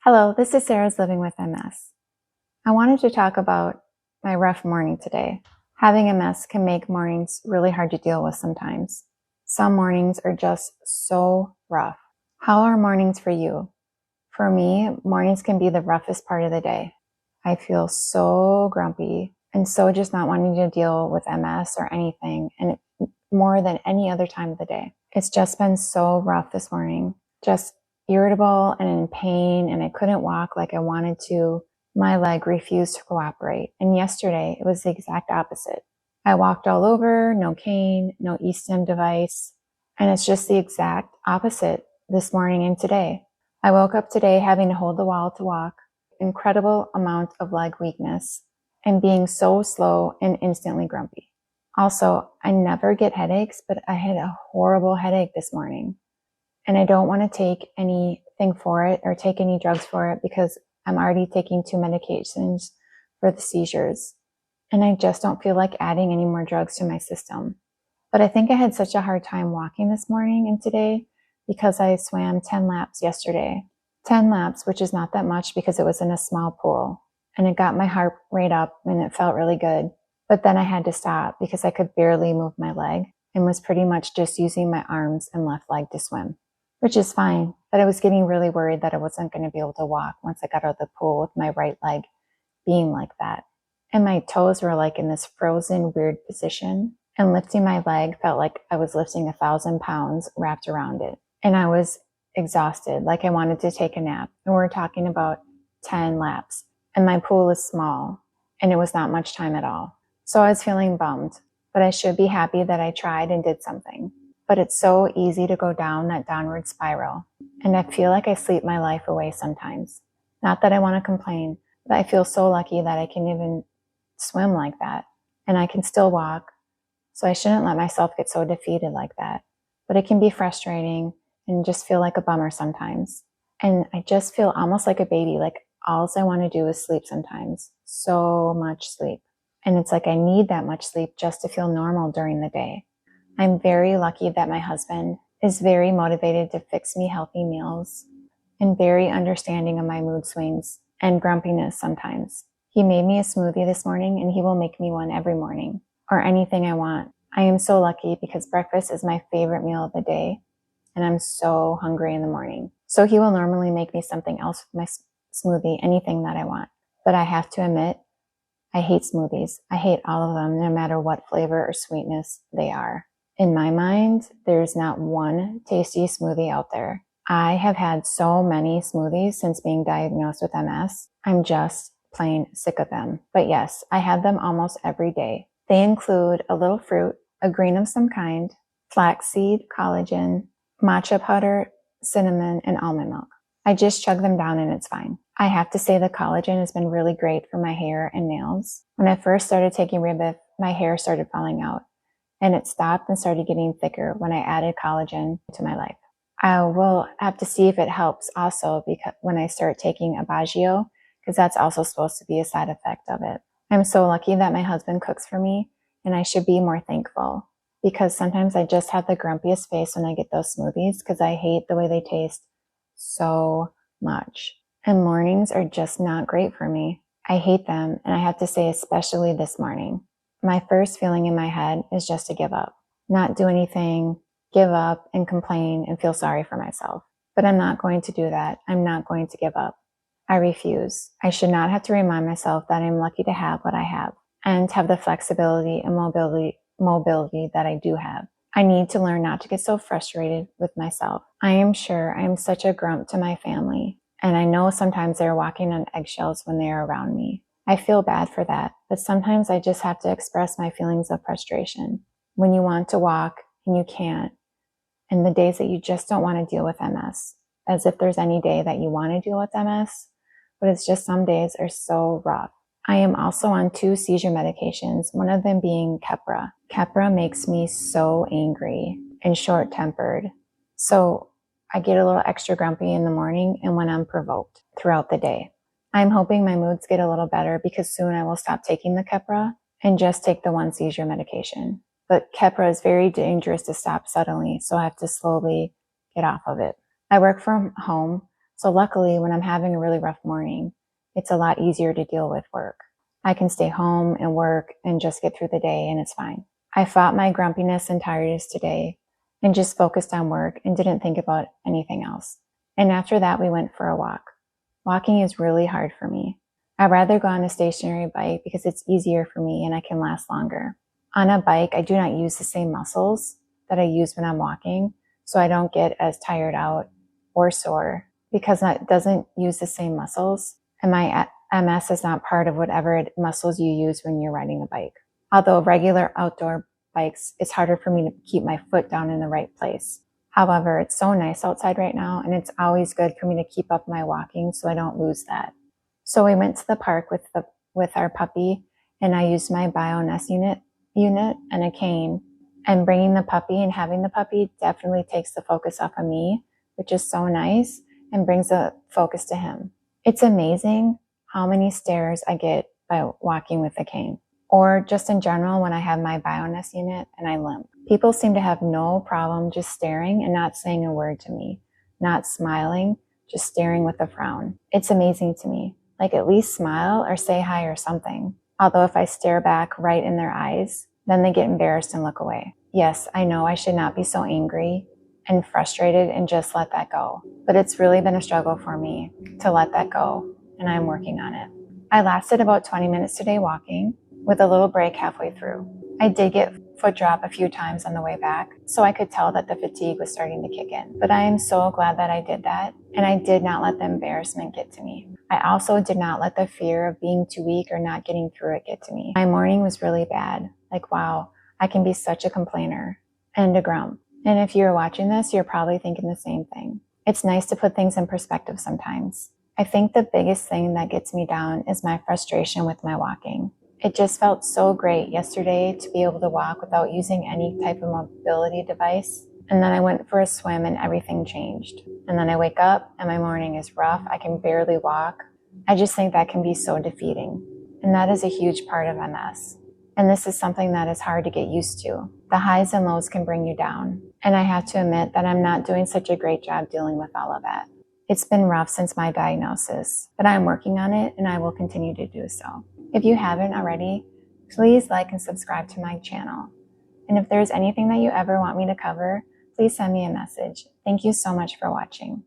Hello, this is Sarah's Living with MS. I wanted to talk about my rough morning today. Having MS can make mornings really hard to deal with sometimes. Some mornings are just so rough. How are mornings for you? For me, mornings can be the roughest part of the day. I feel so grumpy and so just not wanting to deal with MS or anything, and more than any other time of the day. It's just been so rough this morning. Just irritable and in pain, and I couldn't walk like I wanted to. My leg refused to cooperate. And yesterday, it was the exact opposite. I walked all over, no cane, no e-stim device, and it's just the exact opposite this morning and today. I woke up today having to hold the wall to walk, incredible amount of leg weakness, and being so slow and instantly grumpy. Also, I never get headaches, but I had a horrible headache this morning. And I don't want to take anything for it or take any drugs for it because I'm already taking 2 medications for the seizures. And I just don't feel like adding any more drugs to my system. But I think I had such a hard time walking this morning and today because I swam 10 laps yesterday. 10 laps, which is not that much because it was in a small pool. And it got my heart rate up and it felt really good. But then I had to stop because I could barely move my leg and was pretty much just using my arms and left leg to swim, which is fine. But I was getting really worried that I wasn't going to be able to walk once I got out of the pool with my right leg being like that. And my toes were like in this frozen weird position, and lifting my leg felt like I was lifting 1,000 pounds wrapped around it. And I was exhausted, like I wanted to take a nap. And we're talking about 10 laps. And my pool is small, and it was not much time at all. So I was feeling bummed, but I should be happy that I tried and did something. But it's so easy to go down that downward spiral. And I feel like I sleep my life away sometimes. Not that I want to complain, but I feel so lucky that I can even swim like that. And I can still walk. So I shouldn't let myself get so defeated like that. But it can be frustrating and just feel like a bummer sometimes. And I just feel almost like a baby, like all I want to do is sleep sometimes. So much sleep. And it's like I need that much sleep just to feel normal during the day. I'm very lucky that my husband is very motivated to fix me healthy meals and very understanding of my mood swings and grumpiness sometimes. He made me a smoothie this morning, and he will make me one every morning or anything I want. I am so lucky because breakfast is my favorite meal of the day, and I'm so hungry in the morning. So he will normally make me something else with my smoothie, anything that I want. But I have to admit, I hate smoothies. I hate all of them, no matter what flavor or sweetness they are. In my mind, there's not one tasty smoothie out there. I have had so many smoothies since being diagnosed with MS. I'm just plain sick of them. But yes, I have them almost every day. They include a little fruit, a green of some kind, flaxseed, collagen, matcha powder, cinnamon, and almond milk. I just chug them down and it's fine. I have to say the collagen has been really great for my hair and nails. When I first started taking Ribif, my hair started falling out, and it stopped and started getting thicker when I added collagen to my life. I will have to see if it helps also because when I start taking Abagio, because that's also supposed to be a side effect of it. I'm so lucky that my husband cooks for me, and I should be more thankful because sometimes I just have the grumpiest face when I get those smoothies because I hate the way they taste so much. And mornings are just not great for me. I hate them, and I have to say especially this morning. My first feeling in my head is just to give up, not do anything, give up and complain and feel sorry for myself. But I'm not going to do that. I'm not going to give up. I refuse. I should not have to remind myself that I'm lucky to have what I have and have the flexibility and mobility that I do have. I need to learn not to get so frustrated with myself. I am sure I am such a grump to my family, and I know sometimes they're walking on eggshells when they are around me. I feel bad for that, but sometimes I just have to express my feelings of frustration. When you want to walk and you can't, and the days that you just don't want to deal with MS, as if there's any day that you want to deal with MS, but it's just some days are so rough. I am also on 2 seizure medications, one of them being Keppra. Keppra makes me so angry and short-tempered. So I get a little extra grumpy in the morning and when I'm provoked throughout the day. I'm hoping my moods get a little better because soon I will stop taking the Keppra and just take the 1 seizure medication. But Keppra is very dangerous to stop suddenly, so I have to slowly get off of it. I work from home, So luckily, when I'm having a really rough morning, it's a lot easier to deal with work. I can stay home and work and just get through the day and it's fine. I fought my grumpiness and tiredness today and just focused on work and didn't think about anything else. And after that, we went for a walk. Walking is really hard for me. I'd rather go on a stationary bike because it's easier for me and I can last longer. On a bike, I do not use the same muscles that I use when I'm walking, so I don't get as tired out or sore because it doesn't use the same muscles, and my MS is not part of whatever muscles you use when you're riding a bike. Although regular outdoor bikes, it's harder for me to keep my foot down in the right place. However, it's so nice outside right now, and it's always good for me to keep up my walking so I don't lose that. So we went to the park with our puppy, and I used my Bioness unit and a cane. And bringing the puppy and having the puppy definitely takes the focus off of me, which is so nice, and brings the focus to him. It's amazing how many stares I get by walking with a cane, or just in general when I have my Bioness unit and I limp. People seem to have no problem just staring and not saying a word to me, not smiling, just staring with a frown. It's amazing to me. Like, at least smile or say hi or something. Although if I stare back right in their eyes, then they get embarrassed and look away. Yes, I know I should not be so angry and frustrated and just let that go. But it's really been a struggle for me to let that go, and I'm working on it. I lasted about 20 minutes today walking, with a little break halfway through. I did get foot drop a few times on the way back, so I could tell that the fatigue was starting to kick in. But I am so glad that I did that, and I did not let the embarrassment get to me. I also did not let the fear of being too weak or not getting through it get to me. My morning was really bad. Like, wow, I can be such a complainer and a grump. And if you're watching this, you're probably thinking the same thing. It's nice to put things in perspective sometimes. I think the biggest thing that gets me down is my frustration with my walking. It just felt so great yesterday to be able to walk without using any type of mobility device. And then I went for a swim and everything changed. And then I wake up and my morning is rough. I can barely walk. I just think that can be so defeating. And that is a huge part of MS. And this is something that is hard to get used to. The highs and lows can bring you down. And I have to admit that I'm not doing such a great job dealing with all of that. It's been rough since my diagnosis, but I'm working on it and I will continue to do so. If you haven't already, please like and subscribe to my channel. And if there's anything that you ever want me to cover, please send me a message. Thank you so much for watching.